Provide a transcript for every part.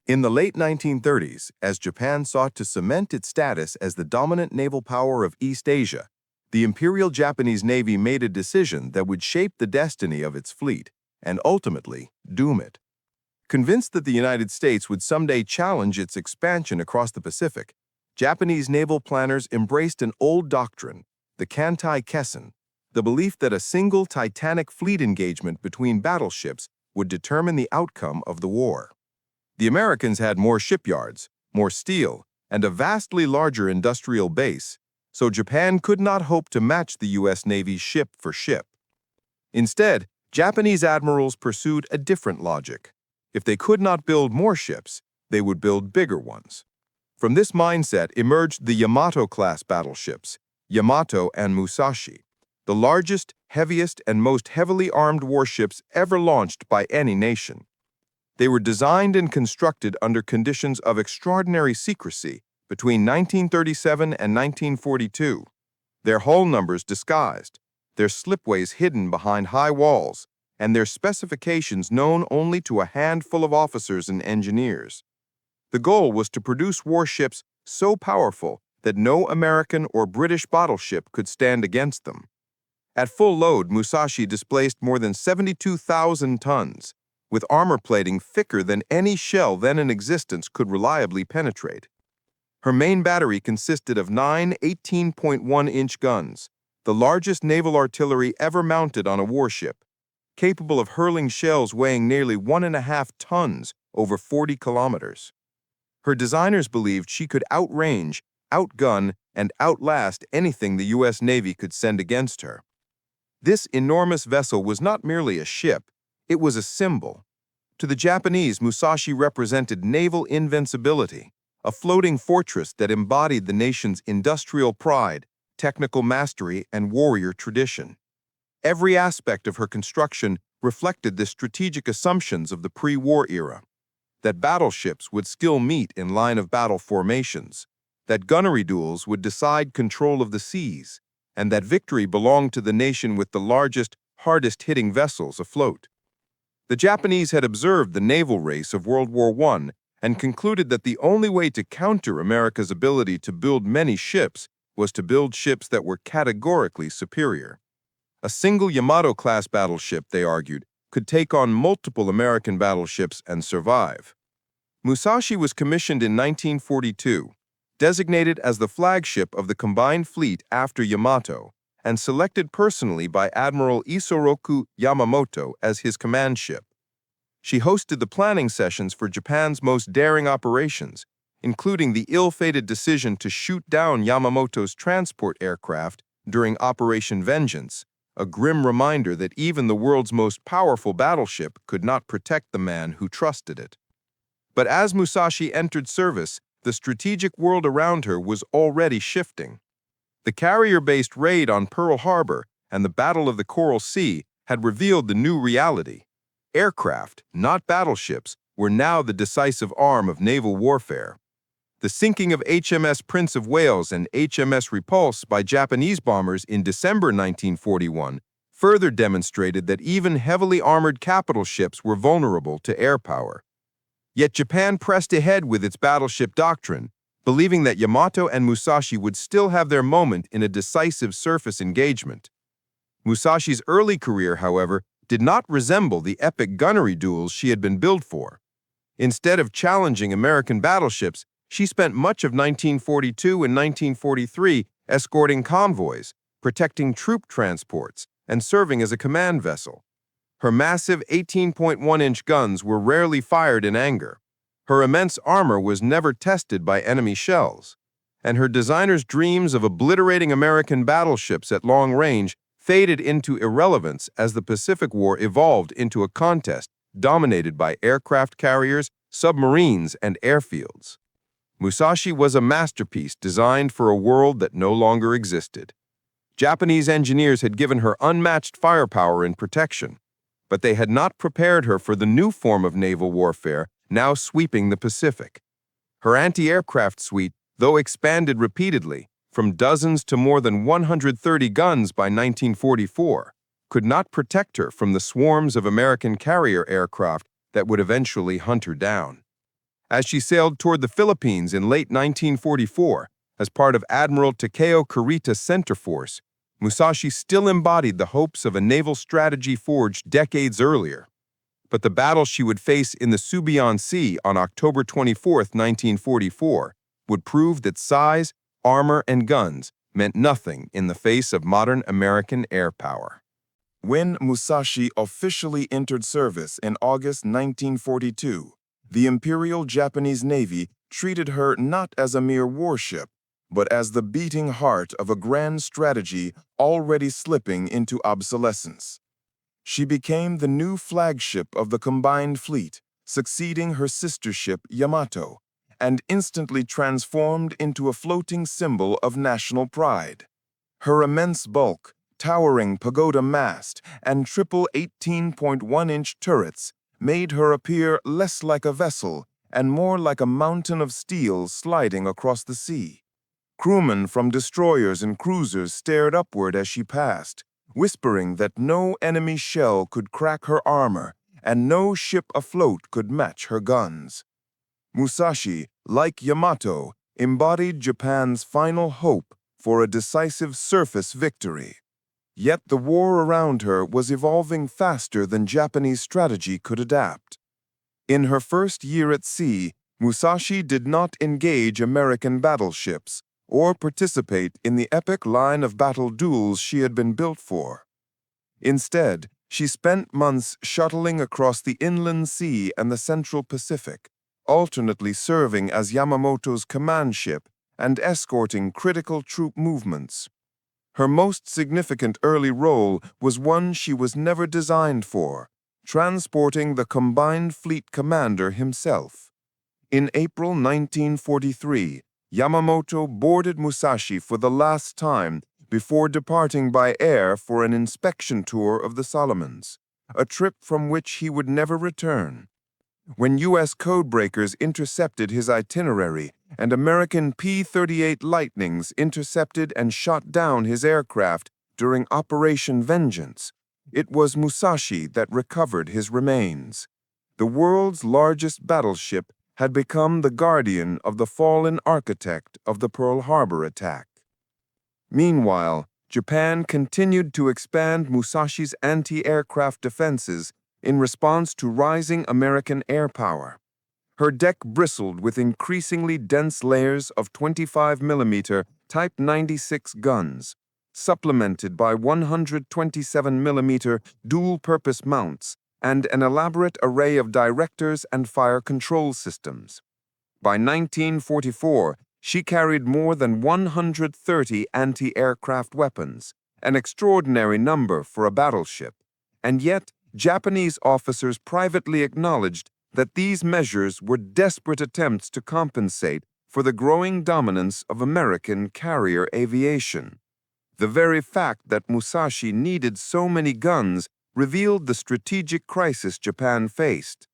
In the late 1930s, as Japan sought to cement its status as the dominant naval power of East Asia, the Imperial Japanese Navy made a decision that would shape the destiny of its fleet and ultimately doom it. Convinced that the United States would someday challenge its expansion across the Pacific, Japanese naval planners embraced an old doctrine, the Kantai-Kessen, the belief that a single titanic fleet engagement between battleships would determine the outcome of the war. The Americans had more shipyards, more steel, and a vastly larger industrial base, so Japan could not hope to match the U.S. Navy's ship for ship. Instead, Japanese admirals pursued a different logic. If they could not build more ships, they would build bigger ones. From this mindset emerged the Yamato-class battleships, Yamato and Musashi, the largest, heaviest, and most heavily armed warships ever launched by any nation. They were designed and constructed under conditions of extraordinary secrecy between 1937 and 1942, their hull numbers disguised, their slipways hidden behind high walls, and their specifications known only to a handful of officers and engineers. The goal was to produce warships so powerful that no American or British battleship could stand against them. At full load, Musashi displaced more than 72,000 tons, with armor plating thicker than any shell then in existence could reliably penetrate. Her main battery consisted of 9 18.1-inch guns, the largest naval artillery ever mounted on a warship, capable of hurling shells weighing nearly 1.5 tons over 40 kilometers. Her designers believed she could outrange, outgun, and outlast anything the U.S. Navy could send against her. This enormous vessel was not merely a ship, it was a symbol. To the Japanese, Musashi represented naval invincibility, a floating fortress that embodied the nation's industrial pride, technical mastery, and warrior tradition. Every aspect of her construction reflected the strategic assumptions of the pre-war era, that battleships would still meet in line of battle formations, that gunnery duels would decide control of the seas, and that victory belonged to the nation with the largest, hardest-hitting vessels afloat. The Japanese had observed the naval race of World War I and concluded that the only way to counter America's ability to build many ships was to build ships that were categorically superior. A single Yamato-class battleship, they argued, could take on multiple American battleships and survive. Musashi was commissioned in 1942, designated as the flagship of the combined fleet after Yamato, and selected personally by Admiral Isoroku Yamamoto as his command ship. She hosted the planning sessions for Japan's most daring operations, including the ill-fated decision to shoot down Yamamoto's transport aircraft during Operation Vengeance, a grim reminder that even the world's most powerful battleship could not protect the man who trusted it. But as Musashi entered service, the strategic world around her was already shifting. The carrier-based raid on Pearl Harbor and the Battle of the Coral Sea had revealed the new reality. Aircraft, not battleships, were now the decisive arm of naval warfare. The sinking of HMS Prince of Wales and HMS Repulse by Japanese bombers in December 1941 further demonstrated that even heavily armored capital ships were vulnerable to air power. Yet Japan pressed ahead with its battleship doctrine, believing that Yamato and Musashi would still have their moment in a decisive surface engagement. Musashi's early career, however, did not resemble the epic gunnery duels she had been built for. Instead of challenging American battleships, she spent much of 1942 and 1943 escorting convoys, protecting troop transports, and serving as a command vessel. Her massive 18.1-inch guns were rarely fired in anger. Her immense armor was never tested by enemy shells, and her designers' dreams of obliterating American battleships at long range faded into irrelevance as the Pacific War evolved into a contest dominated by aircraft carriers, submarines, and airfields. Musashi was a masterpiece designed for a world that no longer existed. Japanese engineers had given her unmatched firepower and protection, but they had not prepared her for the new form of naval warfare now sweeping the Pacific. Her anti-aircraft suite, though expanded repeatedly, from dozens to more than 130 guns by 1944, could not protect her from the swarms of American carrier aircraft that would eventually hunt her down. As she sailed toward the Philippines in late 1944 as part of Admiral Takeo Kurita's Center Force, Musashi still embodied the hopes of a naval strategy forged decades earlier. But the battle she would face in the Subion Sea on October 24, 1944, would prove that size, armor, and guns meant nothing in the face of modern American air power. When Musashi officially entered service in August 1942, the Imperial Japanese Navy treated her not as a mere warship, but as the beating heart of a grand strategy already slipping into obsolescence. She became the new flagship of the combined fleet, succeeding her sister ship Yamato, and instantly transformed into a floating symbol of national pride. Her immense bulk, towering pagoda mast, and triple 18.1-inch turrets made her appear less like a vessel and more like a mountain of steel sliding across the sea. Crewmen from destroyers and cruisers stared upward as she passed, whispering that no enemy shell could crack her armor and no ship afloat could match her guns. Musashi, like Yamato, embodied Japan's final hope for a decisive surface victory. Yet the war around her was evolving faster than Japanese strategy could adapt. In her first year at sea, Musashi did not engage American battleships or participate in the epic line of battle duels she had been built for. Instead, she spent months shuttling across the inland sea and the Central Pacific, alternately serving as Yamamoto's command ship and escorting critical troop movements. Her most significant early role was one she was never designed for, transporting the combined fleet commander himself. In April 1943, Yamamoto boarded Musashi for the last time before departing by air for an inspection tour of the Solomons, a trip from which he would never return. When U.S. codebreakers intercepted his itinerary and American P-38 Lightnings intercepted and shot down his aircraft during Operation Vengeance, it was Musashi that recovered his remains. The world's largest battleship had become the guardian of the fallen architect of the Pearl Harbor attack. Meanwhile, Japan continued to expand Musashi's anti-aircraft defenses in response to rising American air power. Her deck bristled with increasingly dense layers of 25mm Type 96 guns, supplemented by 127mm dual-purpose mounts and an elaborate array of directors and fire control systems. By 1944, she carried more than 130 anti-aircraft weapons, an extraordinary number for a battleship, and yet Japanese officers privately acknowledged that these measures were desperate attempts to compensate for the growing dominance of American carrier aviation. The very fact that Musashi needed so many guns revealed the strategic crisis Japan faced.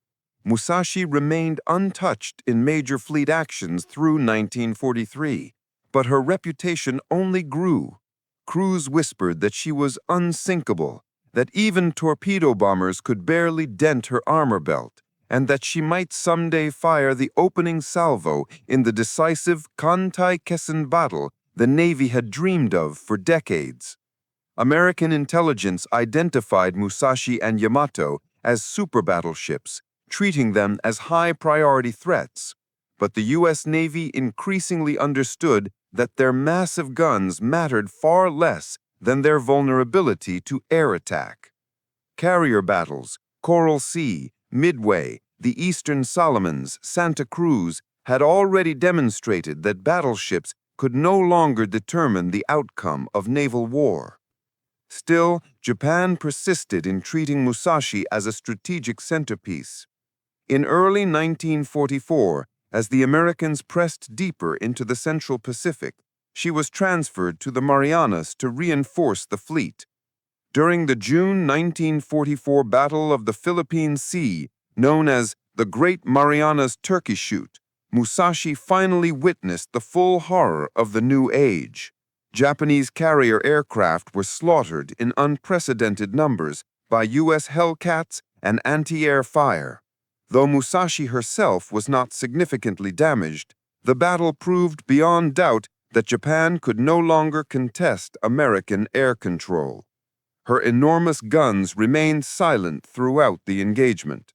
Musashi remained untouched in major fleet actions through 1943, but her reputation only grew. Crews whispered that she was unsinkable, that even torpedo bombers could barely dent her armor belt, and that she might someday fire the opening salvo in the decisive Kantai-Kessen battle the Navy had dreamed of for decades. American intelligence identified Musashi and Yamato as super battleships, treating them as high-priority threats. But the U.S. Navy increasingly understood that their massive guns mattered far less than their vulnerability to air attack. Carrier battles, Coral Sea, Midway, the Eastern Solomons, Santa Cruz had already demonstrated that battleships could no longer determine the outcome of naval war. Still, Japan persisted in treating Musashi as a strategic centerpiece. In early 1944, as the Americans pressed deeper into the Central Pacific, she was transferred to the Marianas to reinforce the fleet. During the June 1944 Battle of the Philippine Sea, known as the Great Marianas Turkey Shoot, Musashi finally witnessed the full horror of the new age. Japanese carrier aircraft were slaughtered in unprecedented numbers by U.S. Hellcats and anti-air fire. Though Musashi herself was not significantly damaged, the battle proved beyond doubt that Japan could no longer contest American air control. Her enormous guns remained silent throughout the engagement.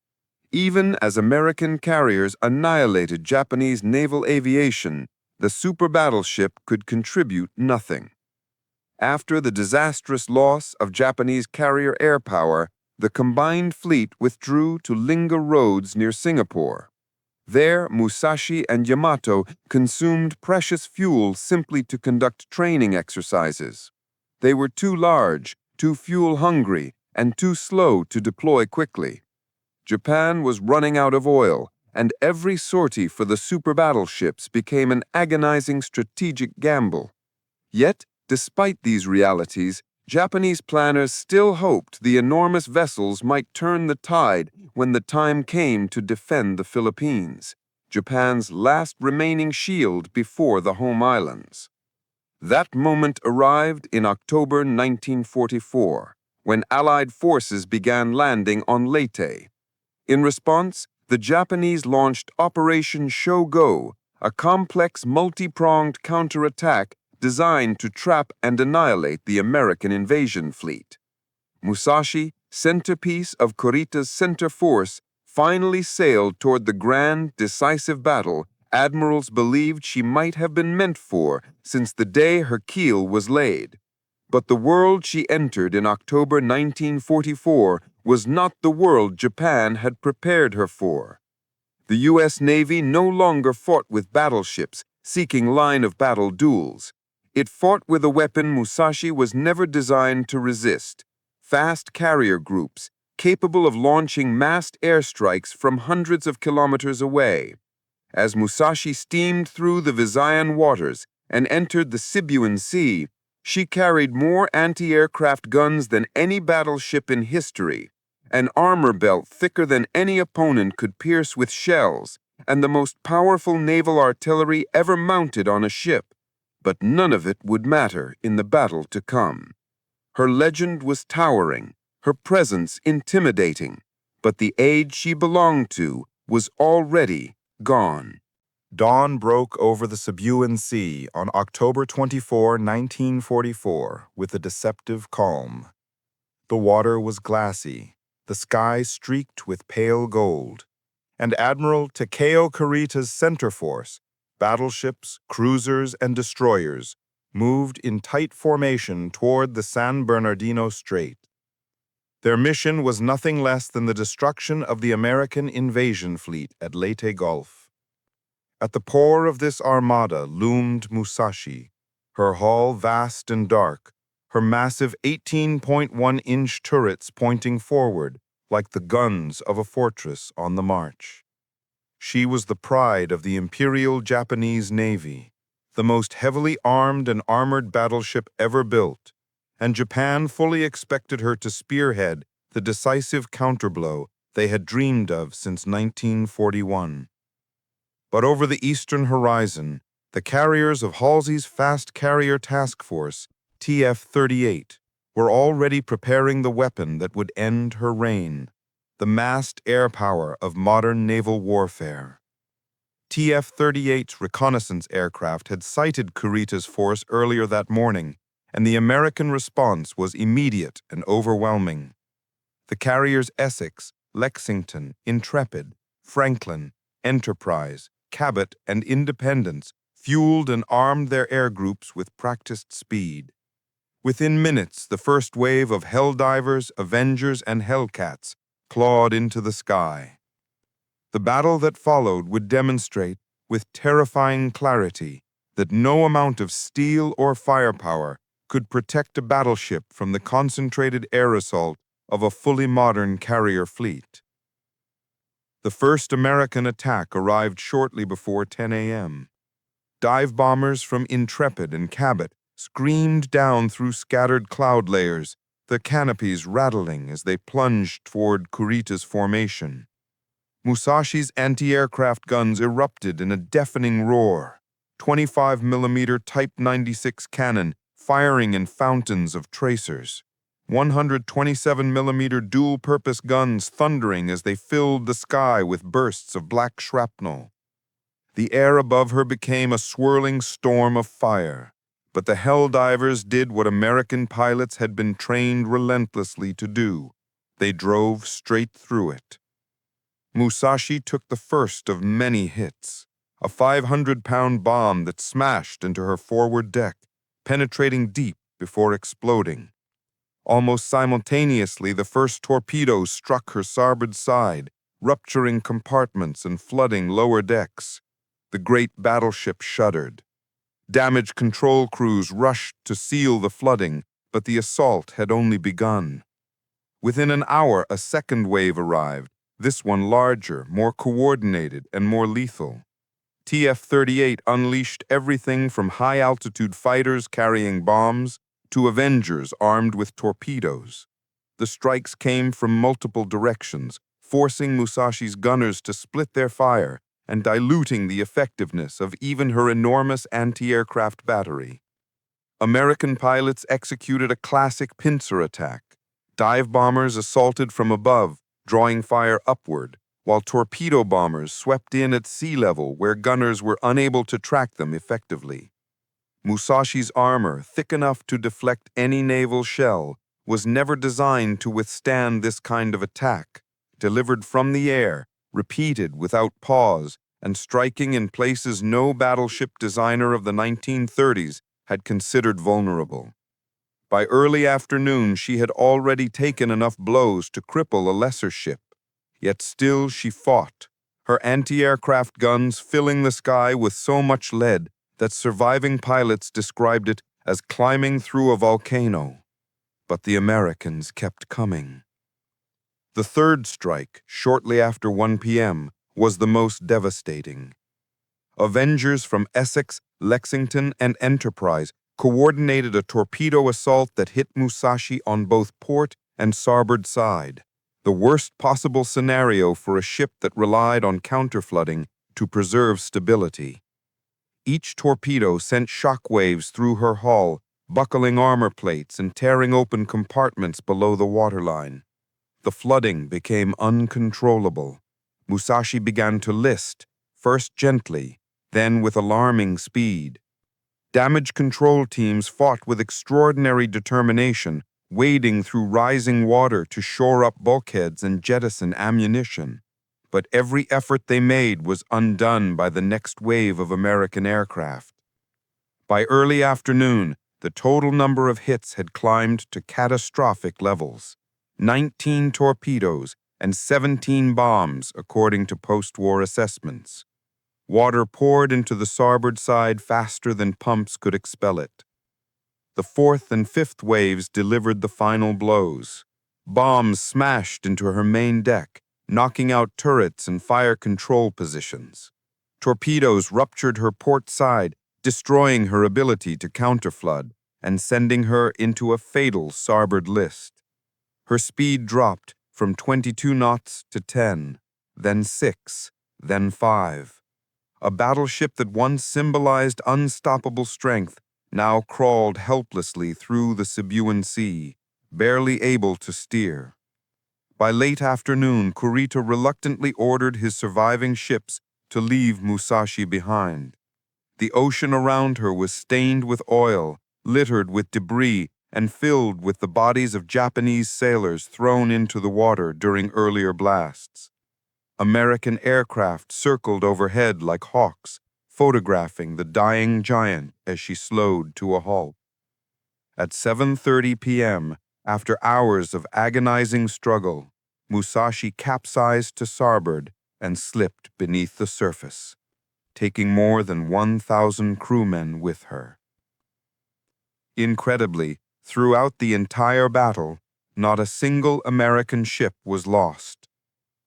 Even as American carriers annihilated Japanese naval aviation, the super battleship could contribute nothing. After the disastrous loss of Japanese carrier air power, the combined fleet withdrew to Linga Roads near Singapore. There, Musashi and Yamato consumed precious fuel simply to conduct training exercises. They were too large, too fuel-hungry, and too slow to deploy quickly. Japan was running out of oil, and every sortie for the super battleships became an agonizing strategic gamble. Yet, despite these realities, Japanese planners still hoped the enormous vessels might turn the tide when the time came to defend the Philippines, Japan's last remaining shield before the home islands. That moment arrived in October 1944, when Allied forces began landing on Leyte. In response, the Japanese launched Operation Shogo, a complex multi-pronged counterattack designed to trap and annihilate the American invasion fleet. Musashi, centerpiece of Kurita's center force, finally sailed toward the grand, decisive battle admirals believed she might have been meant for since the day her keel was laid. But the world she entered in October 1944 was not the world Japan had prepared her for. The U.S. Navy no longer fought with battleships, seeking line-of-battle duels. It fought with a weapon Musashi was never designed to resist: fast carrier groups, capable of launching massed airstrikes from hundreds of kilometers away. As Musashi steamed through the Visayan waters and entered the Sibuyan Sea, she carried more anti-aircraft guns than any battleship in history, an armor belt thicker than any opponent could pierce with shells, and the most powerful naval artillery ever mounted on a ship. But none of it would matter in the battle to come. Her legend was towering, her presence intimidating, but the age she belonged to was already gone. Dawn broke over the Sibuyan Sea on October 24, 1944, with a deceptive calm. The water was glassy, the sky streaked with pale gold, and Admiral Takeo Kurita's center force, battleships, cruisers, and destroyers, moved in tight formation toward the San Bernardino Strait. Their mission was nothing less than the destruction of the American invasion fleet at Leyte Gulf. At the core of this armada loomed Musashi, her hull vast and dark, her massive 18.1-inch turrets pointing forward like the guns of a fortress on the march. She was the pride of the Imperial Japanese Navy, the most heavily armed and armored battleship ever built, and Japan fully expected her to spearhead the decisive counterblow they had dreamed of since 1941. But over the eastern horizon, the carriers of Halsey's Fast Carrier Task Force, TF-38, were already preparing the weapon that would end her reign, the massed air power of modern naval warfare. TF-38's reconnaissance aircraft had sighted Kurita's force earlier that morning, and the American response was immediate and overwhelming. The carriers Essex, Lexington, Intrepid, Franklin, Enterprise, Cabot, and Independence fueled and armed their air groups with practiced speed. Within minutes, the first wave of Helldivers, Avengers, and Hellcats clawed into the sky. The battle that followed would demonstrate, with terrifying clarity, that no amount of steel or firepower could protect a battleship from the concentrated air assault of a fully modern carrier fleet. The first American attack arrived shortly before 10 a.m. Dive bombers from Intrepid and Cabot screamed down through scattered cloud layers, the canopies rattling as they plunged toward Kurita's formation. Musashi's anti-aircraft guns erupted in a deafening roar, 25mm Type 96 cannon firing in fountains of tracers. 127-millimeter dual-purpose guns thundering as they filled the sky with bursts of black shrapnel. The air above her became a swirling storm of fire, but the Helldivers did what American pilots had been trained relentlessly to do. They drove straight through it. Musashi took the first of many hits, a 500-pound bomb that smashed into her forward deck, penetrating deep before exploding. Almost simultaneously, the first torpedoes struck her starboard side, rupturing compartments and flooding lower decks. The great battleship shuddered. Damage control crews rushed to seal the flooding, but the assault had only begun. Within an hour, a second wave arrived, this one larger, more coordinated, and more lethal. TF-38 unleashed everything from high-altitude fighters carrying bombs to Avengers armed with torpedoes. The strikes came from multiple directions, forcing Musashi's gunners to split their fire and diluting the effectiveness of even her enormous anti-aircraft battery. American pilots executed a classic pincer attack. Dive bombers assaulted from above, drawing fire upward, while torpedo bombers swept in at sea level where gunners were unable to track them effectively. Musashi's armor, thick enough to deflect any naval shell, was never designed to withstand this kind of attack, delivered from the air, repeated without pause, and striking in places no battleship designer of the 1930s had considered vulnerable. By early afternoon, she had already taken enough blows to cripple a lesser ship. Yet still she fought, her anti-aircraft guns filling the sky with so much lead that surviving pilots described it as climbing through a volcano. But the Americans kept coming. The third strike, shortly after 1 p.m., was the most devastating. Avengers from Essex, Lexington, and Enterprise coordinated a torpedo assault that hit Musashi on both port and starboard side, the worst possible scenario for a ship that relied on counterflooding to preserve stability. Each torpedo sent shock waves through her hull, buckling armor plates and tearing open compartments below the waterline. The flooding became uncontrollable. Musashi began to list, first gently, then with alarming speed. Damage control teams fought with extraordinary determination, wading through rising water to shore up bulkheads and jettison ammunition. But every effort they made was undone by the next wave of American aircraft. By early afternoon, the total number of hits had climbed to catastrophic levels. 19 torpedoes and 17 bombs, according to post-war assessments. Water poured into the starboard side faster than pumps could expel it. The fourth and fifth waves delivered the final blows. Bombs smashed into her main deck, knocking out turrets and fire control positions. Torpedoes ruptured her port side, destroying her ability to counterflood and sending her into a fatal starboard list. Her speed dropped from 22 knots to 10, then 6, then 5. A battleship that once symbolized unstoppable strength now crawled helplessly through the Sibuan Sea, barely able to steer. By late afternoon, Kurita reluctantly ordered his surviving ships to leave Musashi behind. The ocean around her was stained with oil, littered with debris, and filled with the bodies of Japanese sailors thrown into the water during earlier blasts. American aircraft circled overhead like hawks, photographing the dying giant as she slowed to a halt. At 7:30 p.m., after hours of agonizing struggle, Musashi capsized to starboard and slipped beneath the surface, taking more than 1,000 crewmen with her. Incredibly, throughout the entire battle, not a single American ship was lost.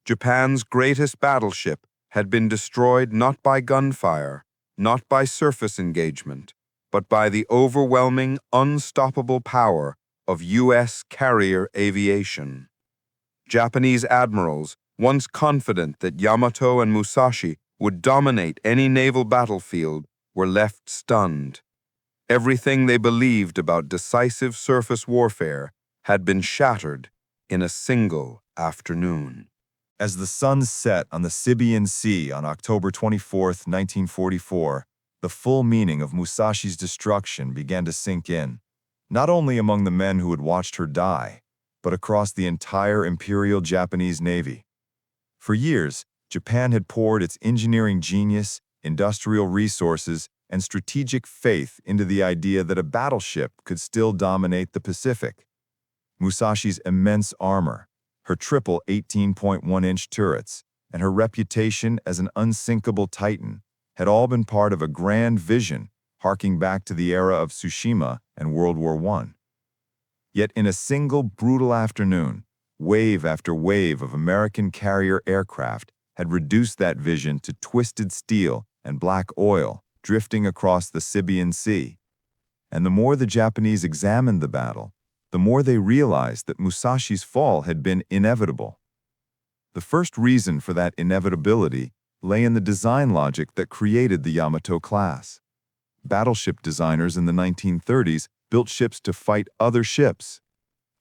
Japan's greatest battleship had been destroyed not by gunfire, not by surface engagement, but by the overwhelming, unstoppable power of U.S. carrier aviation. Japanese admirals, once confident that Yamato and Musashi would dominate any naval battlefield, were left stunned. Everything they believed about decisive surface warfare had been shattered in a single afternoon. As the sun set on the Sibian Sea on October 24, 1944, the full meaning of Musashi's destruction began to sink in, not only among the men who had watched her die, but across the entire Imperial Japanese Navy. For years, Japan had poured its engineering genius, industrial resources, and strategic faith into the idea that a battleship could still dominate the Pacific. Musashi's immense armor, her triple 18.1-inch turrets, and her reputation as an unsinkable titan had all been part of a grand vision harking back to the era of Tsushima and World War I. Yet in a single brutal afternoon, wave after wave of American carrier aircraft had reduced that vision to twisted steel and black oil drifting across the Sibian Sea. And the more the Japanese examined the battle, the more they realized that Musashi's fall had been inevitable. The first reason for that inevitability lay in the design logic that created the Yamato class. Battleship designers in the 1930s built ships to fight other ships.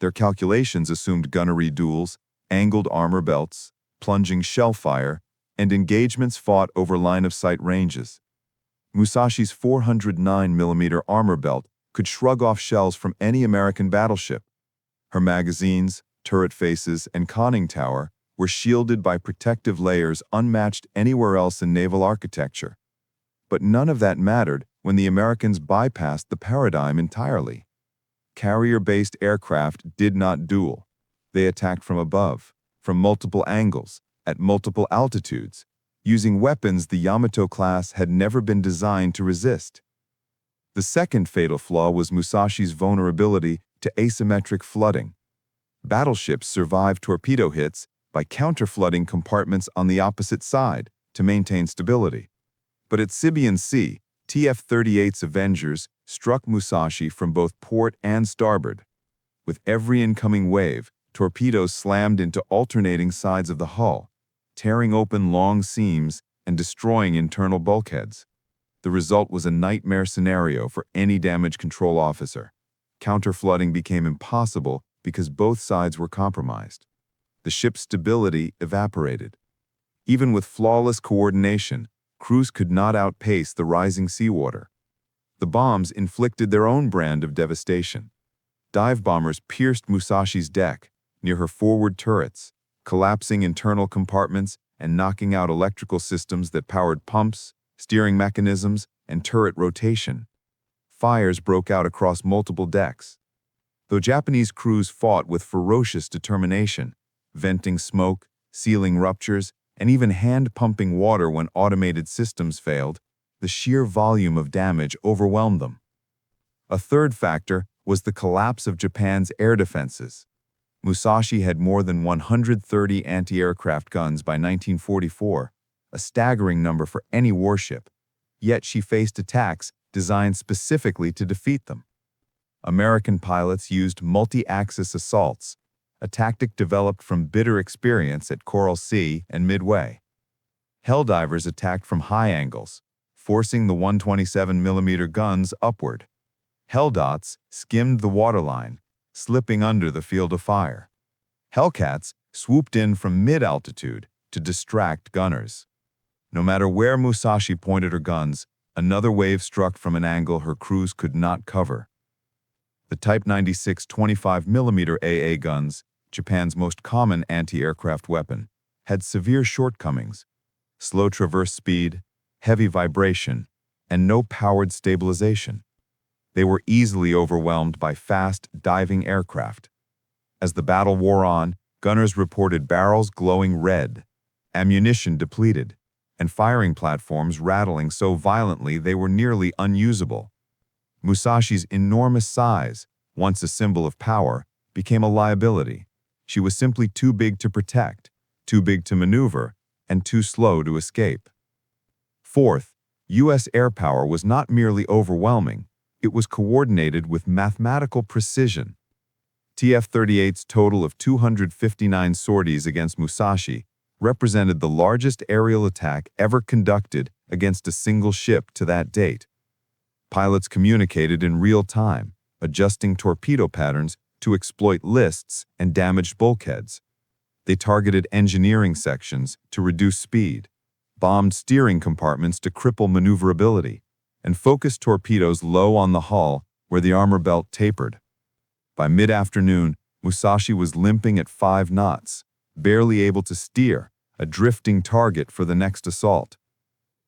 Their calculations assumed gunnery duels, angled armor belts, plunging shell fire, and engagements fought over line-of-sight ranges. Musashi's 409mm armor belt could shrug off shells from any American battleship. Her magazines, turret faces, and conning tower were shielded by protective layers unmatched anywhere else in naval architecture. But none of that mattered when the Americans bypassed the paradigm entirely. Carrier-based aircraft did not duel. They attacked from above, from multiple angles, at multiple altitudes, using weapons the Yamato class had never been designed to resist. The second fatal flaw was Musashi's vulnerability to asymmetric flooding. Battleships survived torpedo hits by counterflooding compartments on the opposite side to maintain stability. But at Sibian Sea, TF-38's Avengers struck Musashi from both port and starboard. With every incoming wave, torpedoes slammed into alternating sides of the hull, tearing open long seams and destroying internal bulkheads. The result was a nightmare scenario for any damage control officer. Counterflooding became impossible because both sides were compromised. The ship's stability evaporated. Even with flawless coordination, crews could not outpace the rising seawater. The bombs inflicted their own brand of devastation. Dive bombers pierced Musashi's deck, near her forward turrets, collapsing internal compartments and knocking out electrical systems that powered pumps, steering mechanisms, and turret rotation. Fires broke out across multiple decks. Though Japanese crews fought with ferocious determination, venting smoke, sealing ruptures, and even hand-pumping water when automated systems failed, the sheer volume of damage overwhelmed them. A third factor was the collapse of Japan's air defenses. Musashi had more than 130 anti-aircraft guns by 1944, a staggering number for any warship, yet she faced attacks designed specifically to defeat them. American pilots used multi-axis assaults, a tactic developed from bitter experience at Coral Sea and Midway. Helldivers attacked from high angles, forcing the 127mm guns upward. Helldots skimmed the waterline, slipping under the field of fire. Hellcats swooped in from mid-altitude to distract gunners. No matter where Musashi pointed her guns, another wave struck from an angle her crews could not cover. The Type 96 25mm AA guns, Japan's most common anti-aircraft weapon, had severe shortcomings: slow traverse speed, heavy vibration, and no powered stabilization. They were easily overwhelmed by fast, diving aircraft. As the battle wore on, gunners reported barrels glowing red, ammunition depleted, and firing platforms rattling so violently they were nearly unusable. Musashi's enormous size, once a symbol of power, became a liability. She was simply too big to protect, too big to maneuver, and too slow to escape. Fourth, U.S. air power was not merely overwhelming, it was coordinated with mathematical precision. TF-38's total of 259 sorties against Musashi represented the largest aerial attack ever conducted against a single ship to that date. Pilots communicated in real time, adjusting torpedo patterns to exploit lists and damaged bulkheads. They targeted engineering sections to reduce speed, bombed steering compartments to cripple maneuverability, and focused torpedoes low on the hull where the armor belt tapered. By mid-afternoon, Musashi was limping at 5 knots, barely able to steer, a drifting target for the next assault.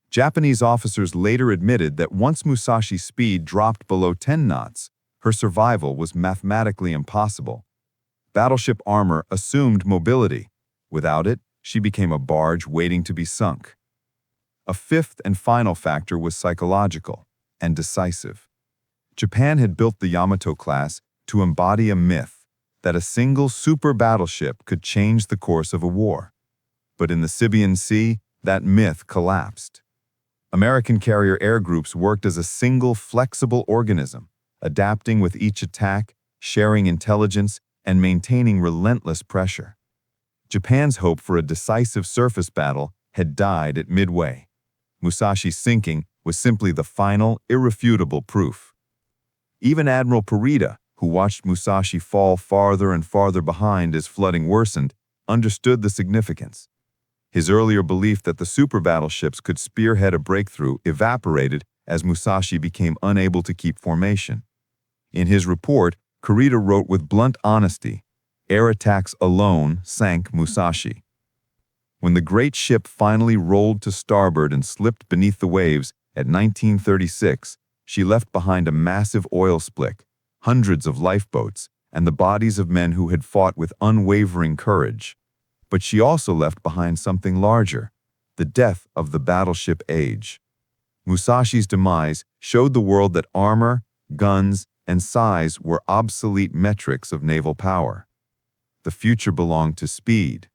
Japanese officers later admitted that once Musashi's speed dropped below 10 knots, her survival was mathematically impossible. Battleship armor assumed mobility. Without it, she became a barge waiting to be sunk. A fifth and final factor was psychological and decisive. Japan had built the Yamato class to embody a myth that a single super battleship could change the course of a war. But in the Sibian Sea, that myth collapsed. American carrier air groups worked as a single flexible organism, adapting with each attack, sharing intelligence, and maintaining relentless pressure. Japan's hope for a decisive surface battle had died at midway. Musashi's sinking was simply the final, irrefutable proof. Even Admiral Parita, who watched Musashi fall farther and farther behind as flooding worsened, understood the significance. His earlier belief that the super battleships could spearhead a breakthrough evaporated as Musashi became unable to keep formation. In his report, Kurita wrote with blunt honesty, "Air attacks alone sank Musashi." When the great ship finally rolled to starboard and slipped beneath the waves at 1936, she left behind a massive oil slick, hundreds of lifeboats, and the bodies of men who had fought with unwavering courage. But she also left behind something larger, the death of the battleship age. Musashi's demise showed the world that armor, guns, and size were obsolete metrics of naval power. The future belonged to speed,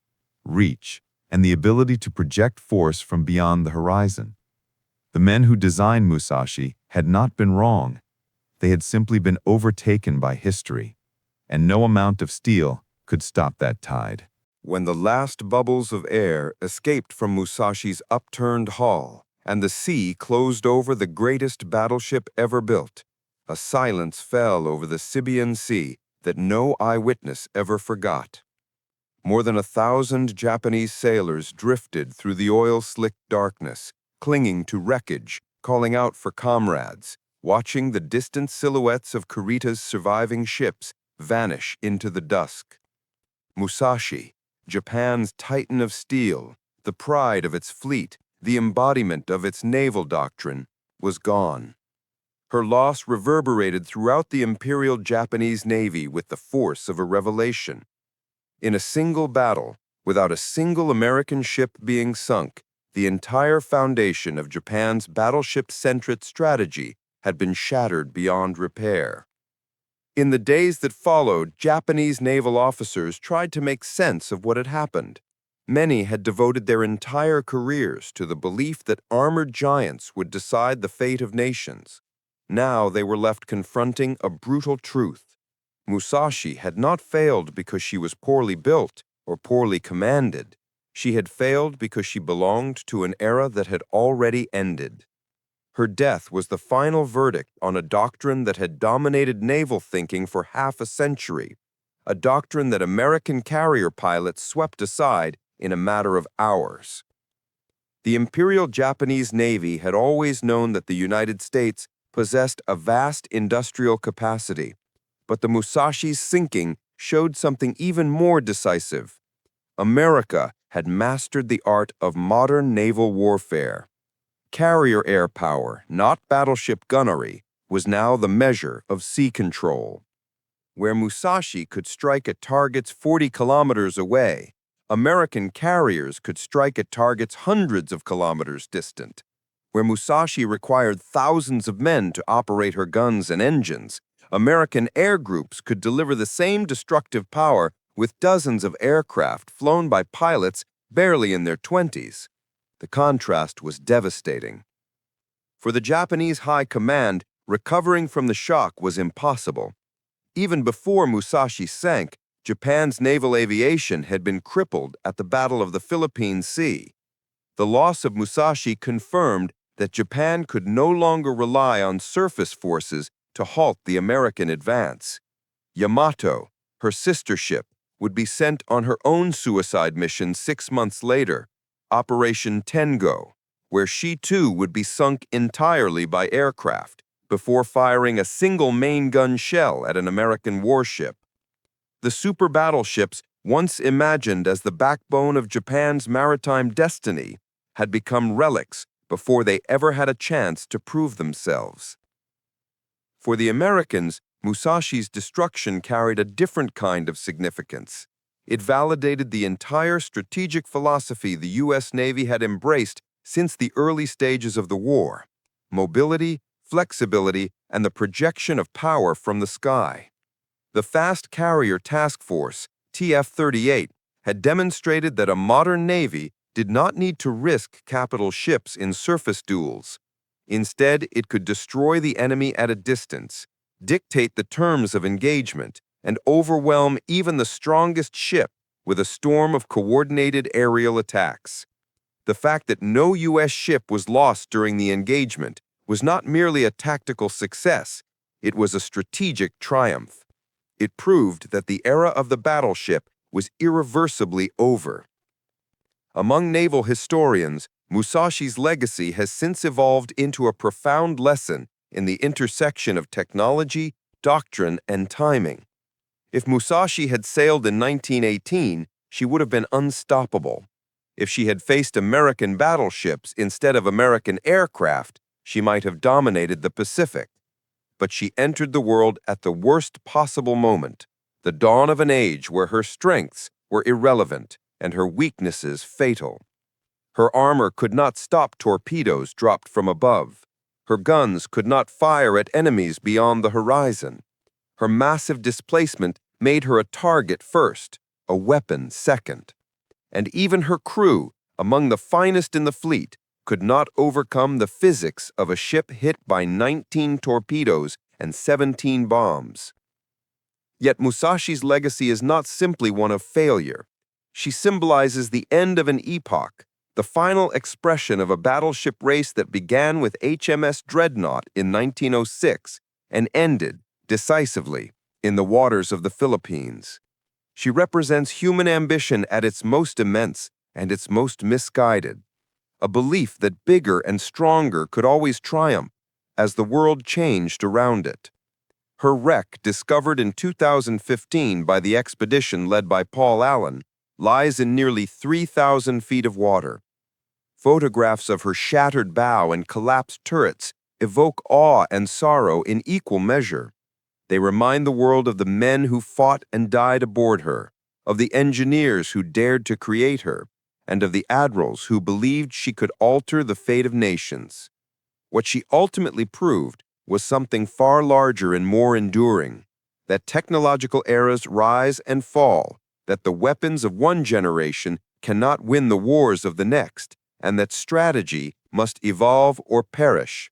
reach, and the ability to project force from beyond the horizon. The men who designed Musashi had not been wrong. They had simply been overtaken by history, and no amount of steel could stop that tide. When the last bubbles of air escaped from Musashi's upturned hull and the sea closed over the greatest battleship ever built, a silence fell over the Sibian Sea that no eyewitness ever forgot. More than 1,000 Japanese sailors drifted through the oil-slicked darkness, clinging to wreckage, calling out for comrades, watching the distant silhouettes of Kurita's surviving ships vanish into the dusk. Musashi, Japan's titan of steel, the pride of its fleet, the embodiment of its naval doctrine, was gone. Her loss reverberated throughout the Imperial Japanese Navy with the force of a revelation. In a single battle, without a single American ship being sunk, the entire foundation of Japan's battleship-centric strategy had been shattered beyond repair. In the days that followed, Japanese naval officers tried to make sense of what had happened. Many had devoted their entire careers to the belief that armored giants would decide the fate of nations. Now they were left confronting a brutal truth. Musashi had not failed because she was poorly built or poorly commanded. She had failed because she belonged to an era that had already ended. Her death was the final verdict on a doctrine that had dominated naval thinking for half a century, a doctrine that American carrier pilots swept aside in a matter of hours. The Imperial Japanese Navy had always known that the United States possessed a vast industrial capacity, but the Musashi's sinking showed something even more decisive. America had mastered the art of modern naval warfare. Carrier air power, not battleship gunnery, was now the measure of sea control. Where Musashi could strike at targets 40 kilometers away, American carriers could strike at targets hundreds of kilometers distant. Where Musashi required thousands of men to operate her guns and engines, American air groups could deliver the same destructive power with dozens of aircraft flown by pilots barely in their 20s. The contrast was devastating. For the Japanese High Command, recovering from the shock was impossible. Even before Musashi sank, Japan's naval aviation had been crippled at the Battle of the Philippine Sea. The loss of Musashi confirmed that Japan could no longer rely on surface forces to halt the American advance. Yamato, Her sister ship would be sent on her own suicide mission 6 months later, Operation Tengo, where she too would be sunk entirely by aircraft before firing a single main gun shell at an American warship. The super battleships, once imagined as the backbone of Japan's maritime destiny, had become relics before they ever had a chance to prove themselves. For the Americans, Musashi's destruction carried a different kind of significance. It validated the entire strategic philosophy the U.S. Navy had embraced since the early stages of the war: mobility, flexibility, and the projection of power from the sky. The Fast Carrier Task Force, TF-38, had demonstrated that a modern Navy did not need to risk capital ships in surface duels. Instead, it could destroy the enemy at a distance, dictate the terms of engagement, and overwhelm even the strongest ship with a storm of coordinated aerial attacks. The fact that no U.S. ship was lost during the engagement was not merely a tactical success, it was a strategic triumph. It proved that the era of the battleship was irreversibly over. Among naval historians, Musashi's legacy has since evolved into a profound lesson in the intersection of technology, doctrine, and timing. If Musashi had sailed in 1918, she would have been unstoppable. If she had faced American battleships instead of American aircraft, she might have dominated the Pacific. But she entered the world at the worst possible moment, the dawn of an age where her strengths were irrelevant and her weaknesses fatal. Her armor could not stop torpedoes dropped from above. Her guns could not fire at enemies beyond the horizon. Her massive displacement made her a target first, a weapon second. And even her crew, among the finest in the fleet, could not overcome the physics of a ship hit by 19 torpedoes and 17 bombs. Yet Musashi's legacy is not simply one of failure. She symbolizes the end of an epoch, the final expression of a battleship race that began with HMS Dreadnought in 1906 and ended, decisively, in the waters of the Philippines. She represents human ambition at its most immense and its most misguided, a belief that bigger and stronger could always triumph as the world changed around it. Her wreck, discovered in 2015 by the expedition led by Paul Allen, lies in nearly 3,000 feet of water. Photographs of her shattered bow and collapsed turrets evoke awe and sorrow in equal measure. They remind the world of the men who fought and died aboard her, of the engineers who dared to create her, and of the admirals who believed she could alter the fate of nations. What she ultimately proved was something far larger and more enduring, that technological eras rise and fall, that the weapons of one generation cannot win the wars of the next, and that strategy must evolve or perish.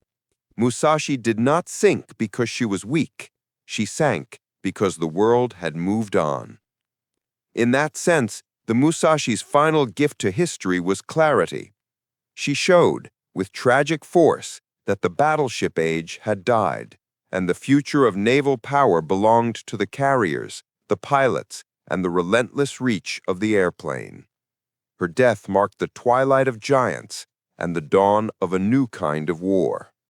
Musashi did not sink because she was weak. She sank because the world had moved on. In that sense, the Musashi's final gift to history was clarity. She showed, with tragic force, that the battleship age had died, and the future of naval power belonged to the carriers, the pilots, and the relentless reach of the airplane. Her death marked the twilight of giants and the dawn of a new kind of war.